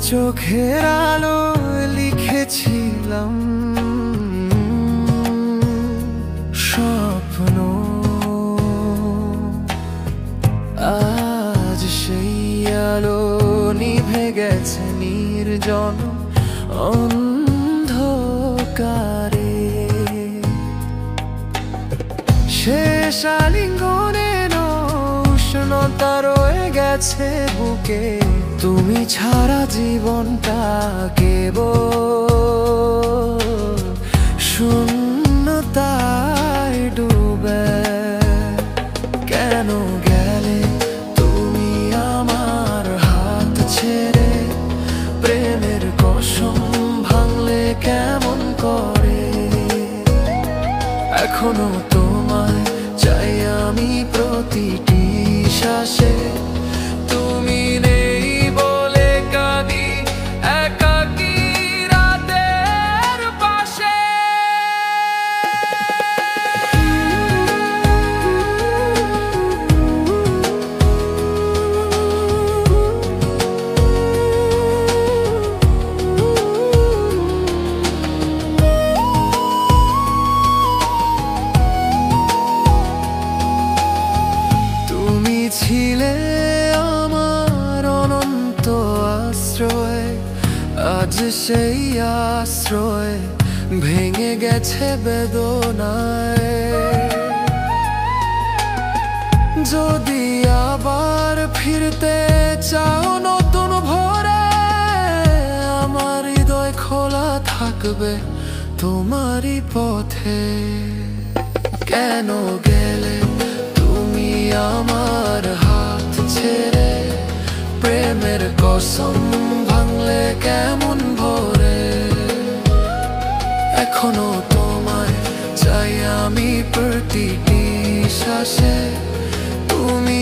চোখের আলো লিখেছিলাম স্বপ্ন, আজ সেই আলো নিভে গেছে নির্জন অন্ধকারে। শেষ আলিঙ্গনে উষ্ণতা রয়ে গেছে বুকে, তুমি ছাড়া জীবনটা কেবল শূন্যতায় ডুবে। কেন গেলে তুমি আমার হাত ছেড়ে, প্রেমের কসম ভাঙলে কেমন করে? এখনো তোমায় চাই আমি প্রতিটি শ্বাসে, তুমি নেই বলে কাঁদি একাকী রাতের পাশে। তুমি ছিলে আমার অনন্ত আশ্রয়, আজ সেই আশ্রয় ভেঙে গেছে বেদনায়। যদি আবার ফিরতে চাও নতুন ভোরে, আমার হৃদয় খোলা থাকবে তোমারই পথে। কেন গেলে তুমি আমার হাত ছেড়ে, প্রেমের কসম ভাঙলে কেমন ভরে? এখনো তোমায় চাই আমি প্রতিটি শ্বাসে, তুমি